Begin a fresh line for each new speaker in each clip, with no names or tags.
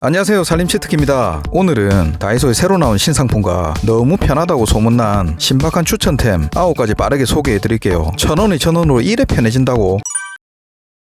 안녕하세요, 살림치트키입니다. 오늘은 다이소에 새로 나온 신상품과 너무 편하다고 소문난 신박한 추천템 9가지 빠르게 소개해드릴게요. 1000원이 1000원으로 이래 편해진다고?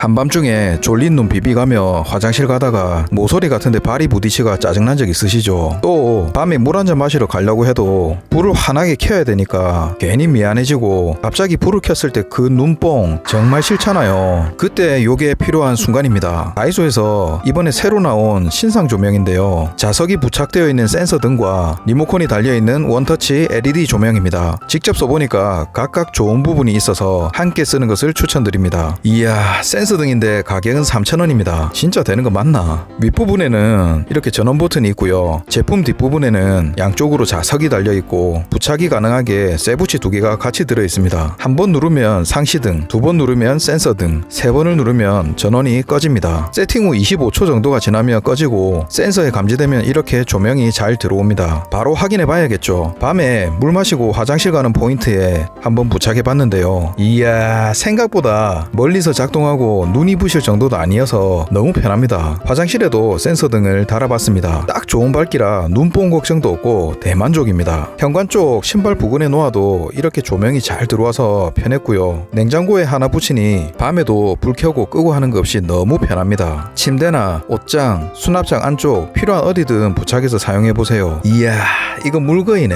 한밤중에 졸린 눈 비비가며 화장실 가다가 모서리 같은데 발이 부딪히가 짜증난 적 있으시죠? 또 밤에 물 한잔 마시러 가려고 해도 불을 환하게 켜야 되니까 괜히 미안해지고 갑자기 불을 켰을 때 그 눈뽕 정말 싫잖아요. 그때 요게 필요한 순간입니다. 다이소에서 이번에 새로 나온 신상 조명인데요, 자석이 부착되어 있는 센서 등과 리모컨이 달려있는 원터치 LED 조명입니다. 직접 써보니까 각각 좋은 부분이 있어서 함께 쓰는 것을 추천드립니다. 이야, 센서 등인데 가격은 3,000원입니다. 진짜 되는 거 맞나? 윗부분에는 이렇게 전원 버튼이 있고요, 제품 뒷부분에는 양쪽으로 자석이 달려있고 부착이 가능하게 쇠붙이 2개가 같이 들어있습니다. 한 번 누르면 상시등, 2번 누르면 센서등, 3번을 누르면 전원이 꺼집니다. 세팅 후 25초 정도가 지나면 꺼지고 센서에 감지되면 이렇게 조명이 잘 들어옵니다. 바로 확인해 봐야겠죠. 밤에 물 마시고 화장실 가는 포인트에 한번 부착해 봤는데요, 이야, 생각보다 멀리서 작동하고 눈이 부실 정도도 아니어서 너무 편합니다. 화장실에도 센서 등을 달아봤습니다. 딱 좋은 밝기라 눈뽕 걱정도 없고 대만족입니다. 현관 쪽 신발 부근에 놓아도 이렇게 조명이 잘 들어와서 편했고요. 냉장고에 하나 붙이니 밤에도 불 켜고 끄고 하는 거 없이 너무 편합니다. 침대나 옷장, 수납장 안쪽 필요한 어디든 부착해서 사용해보세요. 이야, 이거 물거이네.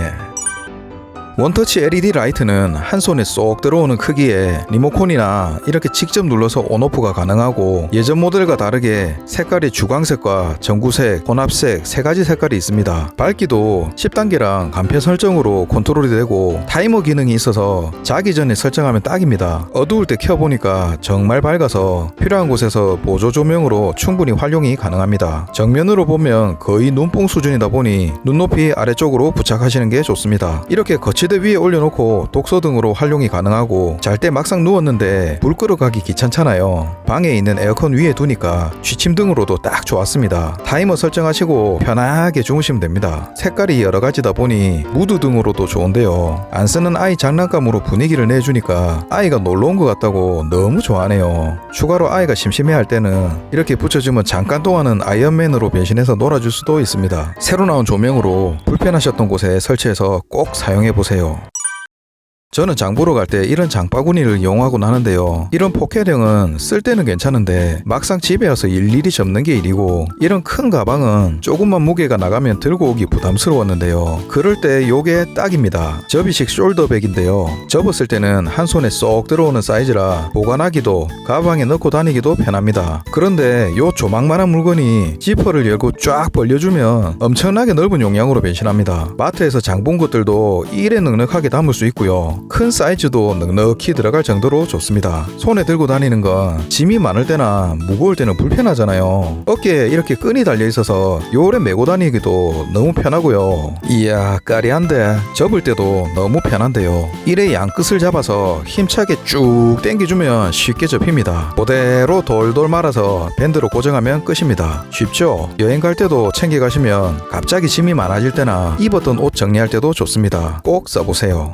원터치 LED 라이트는 한 손에 쏙 들어오는 크기에 리모컨이나 이렇게 직접 눌러서 온오프가 가능하고 예전 모델과 다르게 색깔이 주광색과 전구색, 혼합색 3가지 색깔이 있습니다. 밝기도 10단계랑 간편 설정으로 컨트롤이 되고 타이머 기능이 있어서 자기 전에 설정하면 딱입니다. 어두울 때 켜보니까 정말 밝아서 필요한 곳에서 보조 조명으로 충분히 활용이 가능합니다. 정면으로 보면 거의 눈뽕 수준이다 보니 눈높이 아래쪽으로 부착하시는 게 좋습니다. 이렇게 거치대 위에 올려놓고 독서 등으로 활용이 가능하고 잘 때 막상 누웠는데 불 끄러가기 귀찮잖아요. 방에 있는 에어컨 위에 두니까 취침 등으로도 딱 좋았습니다. 타이머 설정하시고 편하게 주무시면 됩니다. 색깔이 여러가지다 보니 무드 등으로도 좋은데요, 안 쓰는 아이 장난감으로 분위기를 내주니까 아이가 놀러온 것 같다고 너무 좋아하네요. 추가로 아이가 심심해할 때는 이렇게 붙여주면 잠깐 동안은 아이언맨으로 변신해서 놀아줄 수도 있습니다. 새로 나온 조명으로 불편하셨던 곳에 설치해서 꼭 사용해보세요. 저는 장 보러 갈 때 이런 장바구니를 이용하곤 하는데요, 이런 포켓형은 쓸 때는 괜찮은데 막상 집에 와서 일일이 접는 게 일이고 이런 큰 가방은 조금만 무게가 나가면 들고 오기 부담스러웠는데요, 그럴 때 요게 딱입니다. 접이식 숄더백인데요, 접었을 때는 한 손에 쏙 들어오는 사이즈라 보관하기도 가방에 넣고 다니기도 편합니다. 그런데 요 조망만한 물건이 지퍼를 열고 쫙 벌려주면 엄청나게 넓은 용량으로 변신합니다. 마트에서 장 본 것들도 이래 넉넉하게 담을 수 있고요, 큰 사이즈도 넉넉히 들어갈 정도로 좋습니다. 손에 들고 다니는 건 짐이 많을 때나 무거울 때는 불편하잖아요. 어깨에 이렇게 끈이 달려 있어서 요래 메고 다니기도 너무 편하고요. 이야, 까리한데 접을 때도 너무 편한데요, 이래 양끝을 잡아서 힘차게 쭉 당겨주면 쉽게 접힙니다. 그대로 돌돌 말아서 밴드로 고정하면 끝입니다. 쉽죠? 여행 갈 때도 챙겨가시면 갑자기 짐이 많아질 때나 입었던 옷 정리할 때도 좋습니다. 꼭 써보세요.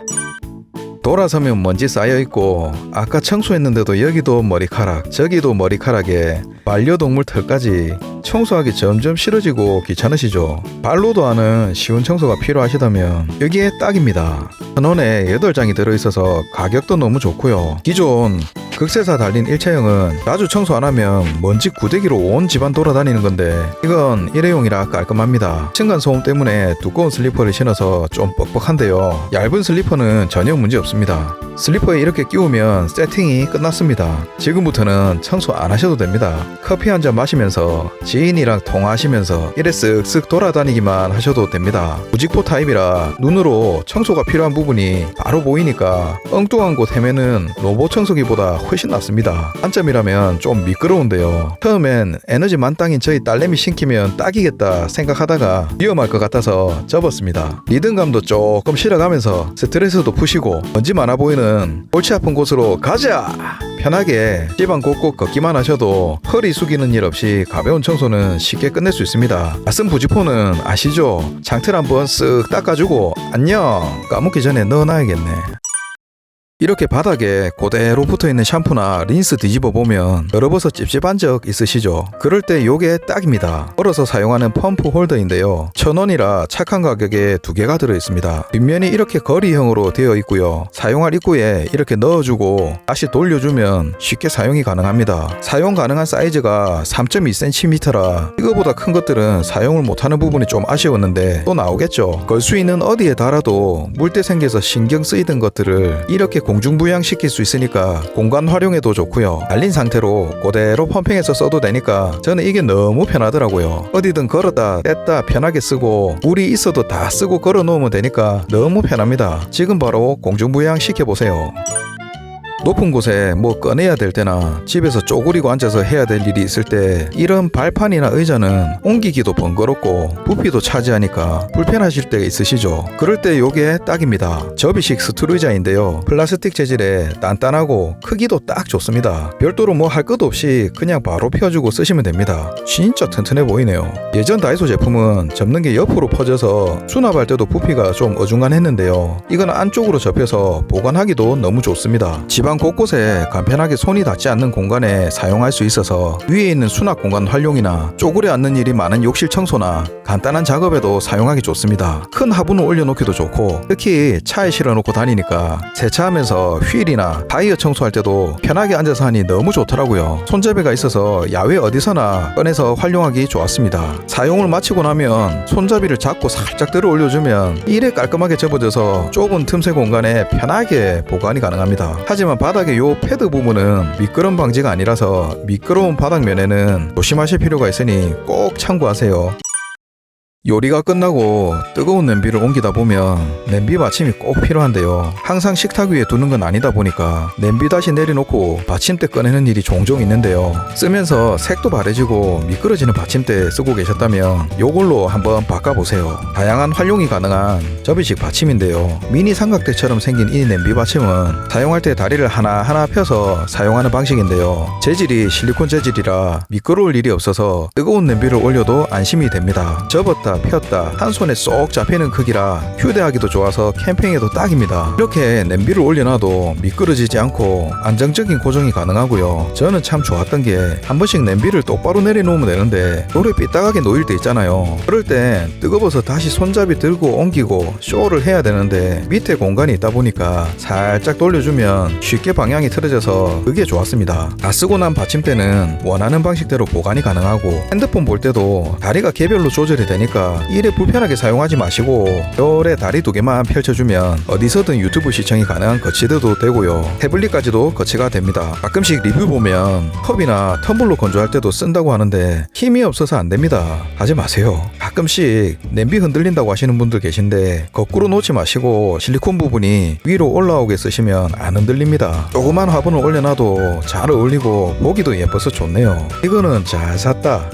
돌아서면 먼지 쌓여있고 아까 청소했는데도 여기도 머리카락 저기도 머리카락에 반려동물 털까지 청소하기 점점 싫어지고 귀찮으시죠? 발로도 하는 쉬운 청소가 필요하시다면 여기에 딱입니다. 1,000원에 8장이 들어있어서 가격도 너무 좋고요. 기존 극세사 달린 일체형은 자주 청소 안하면 먼지 구데기로 온 집안 돌아다니는 건데 이건 일회용이라 깔끔합니다. 층간소음 때문에 두꺼운 슬리퍼를 신어서 좀 뻑뻑한데요, 얇은 슬리퍼는 전혀 문제 없습니다. 슬리퍼에 이렇게 끼우면 세팅이 끝났습니다. 지금부터는 청소 안 하셔도 됩니다. 커피 한 잔 마시면서 지인이랑 통화하시면서 이래 쓱쓱 돌아다니기만 하셔도 됩니다. 부직포 타입이라 눈으로 청소가 필요한 부분이 바로 보이니까 엉뚱한 곳 헤매는 로봇 청소기보다 훨씬 낫습니다. 한점이라면 좀 미끄러운데요, 처음엔 에너지 만땅인 저희 딸내미 신기면 딱이겠다 생각하다가 위험할 것 같아서 접었습니다. 리듬감도 조금 실어가면서 스트레스도 푸시고 먼지 많아 보이는 골치 아픈 곳으로 가자! 편하게 집안 곳곳 걷기만 하셔도 허리 숙이는 일 없이 가벼운 청소는 쉽게 끝낼 수 있습니다. 낯선 부직포는 아시죠? 장틀 한번 쓱 닦아주고 안녕! 까먹기 전에 넣어놔야겠네. 이렇게 바닥에 그대로 붙어있는 샴푸나 린스 뒤집어 보면 열어봐서 찝찝한 적 있으시죠? 그럴 때 요게 딱입니다. 얼어서 사용하는 펌프 홀더인데요. 1,000원이라 착한 가격에 2개가 들어있습니다. 뒷면이 이렇게 거리형으로 되어 있고요. 사용할 입구에 이렇게 넣어주고 다시 돌려주면 쉽게 사용이 가능합니다. 사용 가능한 사이즈가 3.2cm라 이거보다 큰 것들은 사용을 못하는 부분이 좀 아쉬웠는데 또 나오겠죠. 걸 수 있는 어디에 달아도 물때 생겨서 신경 쓰이던 것들을 이렇게 공중부양시킬 수 있으니까 공간 활용에도 좋고요. 말린 상태로 그대로 펌핑해서 써도 되니까 저는 이게 너무 편하더라고요. 어디든 걸었다 뗐다 편하게 쓰고 물이 있어도 다 쓰고 걸어 놓으면 되니까 너무 편합니다. 지금 바로 공중부양 시켜보세요. 높은 곳에 뭐 꺼내야 될 때나 집에서 쪼그리고 앉아서 해야 될 일이 있을 때 이런 발판이나 의자는 옮기기도 번거롭고 부피도 차지하니까 불편하실 때가 있으시죠. 그럴 때 요게 딱입니다. 접이식 스툴 의자인데요. 플라스틱 재질에 단단하고 크기도 딱 좋습니다. 별도로 뭐 할 것 없이 그냥 바로 펴주고 쓰시면 됩니다. 진짜 튼튼해 보이네요. 예전 다이소 제품은 접는 게 옆으로 퍼져서 수납할 때도 부피가 좀 어중간했는데요. 이건 안쪽으로 접혀서 보관하기도 너무 좋습니다. 방 곳곳에 간편하게 손이 닿지 않는 공간에 사용할 수 있어서 위에 있는 수납 공간 활용이나 쪼그려 앉는 일이 많은 욕실 청소나 간단한 작업에도 사용하기 좋습니다. 큰 화분을 올려놓기도 좋고 특히 차에 실어놓고 다니니까 세차하면서 휠이나 타이어 청소할 때도 편하게 앉아서 하니 너무 좋더라고요. 손잡이가 있어서 야외 어디서나 꺼내서 활용하기 좋았습니다. 사용을 마치고 나면 손잡이를 잡고 살짝 들어 올려주면 이래 깔끔하게 접어져서 좁은 틈새 공간에 편하게 보관이 가능합니다. 하지만 바닥의 요 패드 부분은 미끄럼 방지가 아니라서 미끄러운 바닥면에는 조심하실 필요가 있으니 꼭 참고하세요. 요리가 끝나고 뜨거운 냄비를 옮기다 보면 냄비 받침이 꼭 필요한데요. 항상 식탁 위에 두는 건 아니다 보니까 냄비 다시 내려놓고 받침대 꺼내는 일이 종종 있는데요. 쓰면서 색도 바래지고 미끄러지는 받침대 쓰고 계셨다면 요걸로 한번 바꿔보세요. 다양한 활용이 가능한 접이식 받침인데요. 미니 삼각대처럼 생긴 이 냄비 받침은 사용할 때 다리를 하나하나 펴서 사용하는 방식인데요. 재질이 실리콘 재질이라 미끄러울 일이 없어서 뜨거운 냄비를 올려도 안심이 됩니다. 접었다 폈다 한 손에 쏙 잡히는 크기라 휴대하기도 좋아서 캠핑에도 딱입니다. 이렇게 냄비를 올려놔도 미끄러지지 않고 안정적인 고정이 가능하고요. 저는 참 좋았던 게 한 번씩 냄비를 똑바로 내려놓으면 되는데 돌에 삐딱하게 놓일 때 있잖아요. 그럴 땐 뜨거워서 다시 손잡이 들고 옮기고 쇼를 해야 되는데 밑에 공간이 있다 보니까 살짝 돌려주면 쉽게 방향이 틀어져서 그게 좋았습니다. 다 쓰고 난 받침대는 원하는 방식대로 보관이 가능하고 핸드폰 볼 때도 다리가 개별로 조절이 되니까 이래 불편하게 사용하지 마시고 요래 다리 2개만 펼쳐주면 어디서든 유튜브 시청이 가능한 거치대도 되고요. 태블릿까지도 거치가 됩니다. 가끔씩 리뷰 보면 컵이나 텀블러 건조할 때도 쓴다고 하는데 힘이 없어서 안 됩니다. 하지 마세요. 가끔씩 냄비 흔들린다고 하시는 분들 계신데 거꾸로 놓지 마시고 실리콘 부분이 위로 올라오게 쓰시면 안 흔들립니다. 조그만 화분을 올려놔도 잘 어울리고 보기도 예뻐서 좋네요. 이거는 잘 샀다.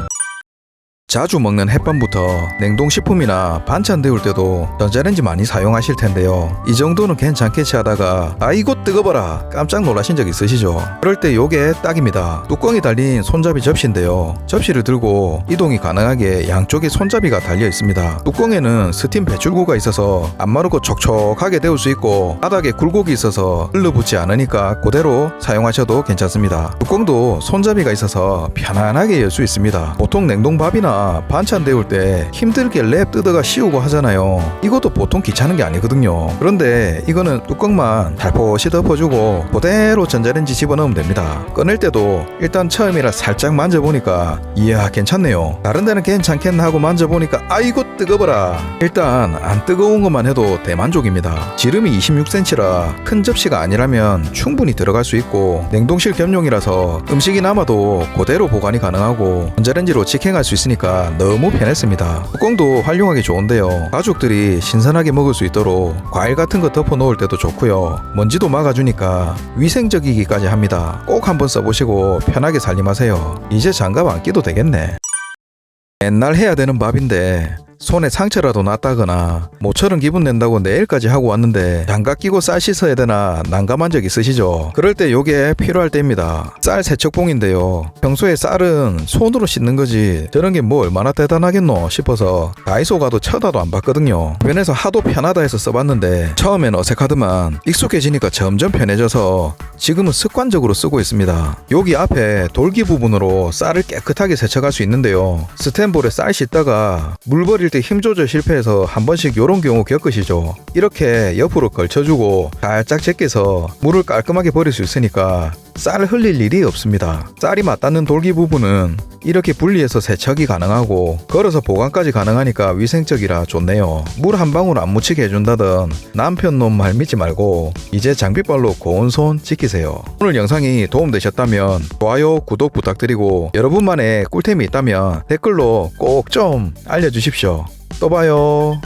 자주 먹는 햇반부터 냉동식품이나 반찬 데울 때도 전자레인지 많이 사용하실 텐데요. 이 정도는 괜찮겠지 하다가 아이고 뜨거워라 깜짝 놀라신 적 있으시죠? 그럴 때 요게 딱입니다. 뚜껑이 달린 손잡이 접시인데요. 접시를 들고 이동이 가능하게 양쪽에 손잡이가 달려 있습니다. 뚜껑에는 스팀 배출구가 있어서 안 마르고 촉촉하게 데울 수 있고 바닥에 굴곡이 있어서 흘러붙지 않으니까 그대로 사용하셔도 괜찮습니다. 뚜껑도 손잡이가 있어서 편안하게 열 수 있습니다. 보통 냉동밥이나 반찬 데울 때 힘들게 랩 뜯어가 씌우고 하잖아요. 이것도 보통 귀찮은 게 아니거든요. 그런데 이거는 뚜껑만 살포시 덮어주고 그대로 전자레인지 집어넣으면 됩니다. 꺼낼 때도 일단 처음이라 살짝 만져보니까 이야 괜찮네요. 다른 데는 괜찮겠나 하고 만져보니까 아이고 뜨거워라. 일단 안 뜨거운 것만 해도 대만족입니다. 지름이 26cm라 큰 접시가 아니라면 충분히 들어갈 수 있고 냉동실 겸용이라서 음식이 남아도 그대로 보관이 가능하고 전자레인지로 직행할 수 있으니까 너무 편했습니다. 뚜껑도 활용하기 좋은데요. 가족들이 신선하게 먹을 수 있도록 과일 같은 거 덮어 놓을 때도 좋고요. 먼지도 막아주니까 위생적이기까지 합니다. 꼭 한번 써보시고 편하게 살림하세요. 이제 장갑 안 끼도 되겠네. 맨날 해야 되는 밥인데 손에 상처라도 났다거나 모처럼 기분 낸다고 내일까지 하고 왔는데 장갑 끼고 쌀 씻어야 되나 난감한 적 있으시죠? 그럴 때 요게 필요할 때입니다. 쌀 세척봉인데요. 평소에 쌀은 손으로 씻는 거지 저런 게 뭐 얼마나 대단하겠노 싶어서 다이소 가도 쳐다도 안 봤거든요. 주변에서 하도 편하다 해서 써봤는데 처음엔 어색하더만 익숙해지니까 점점 편해져서 지금은 습관적으로 쓰고 있습니다. 여기 앞에 돌기 부분으로 쌀을 깨끗하게 세척할 수 있는데요. 스텐볼에 쌀 씻다가 물 버릴 때 힘 조절 실패해서 한 번씩 요런 경우 겪으시죠? 이렇게 옆으로 걸쳐주고 살짝 제껴서 물을 깔끔하게 버릴 수 있으니까 쌀을 흘릴 일이 없습니다. 쌀이 맞닿는 돌기 부분은 이렇게 분리해서 세척이 가능하고 걸어서 보관까지 가능하니까 위생적이라 좋네요. 물 한 방울 안 묻히게 해준다던 남편 놈 말 믿지 말고 이제 장비빨로 고운 손 지키세요. 오늘 영상이 도움되셨다면 좋아요, 구독 부탁드리고 여러분만의 꿀템이 있다면 댓글로 꼭 좀 알려주십시오. 또 봐요.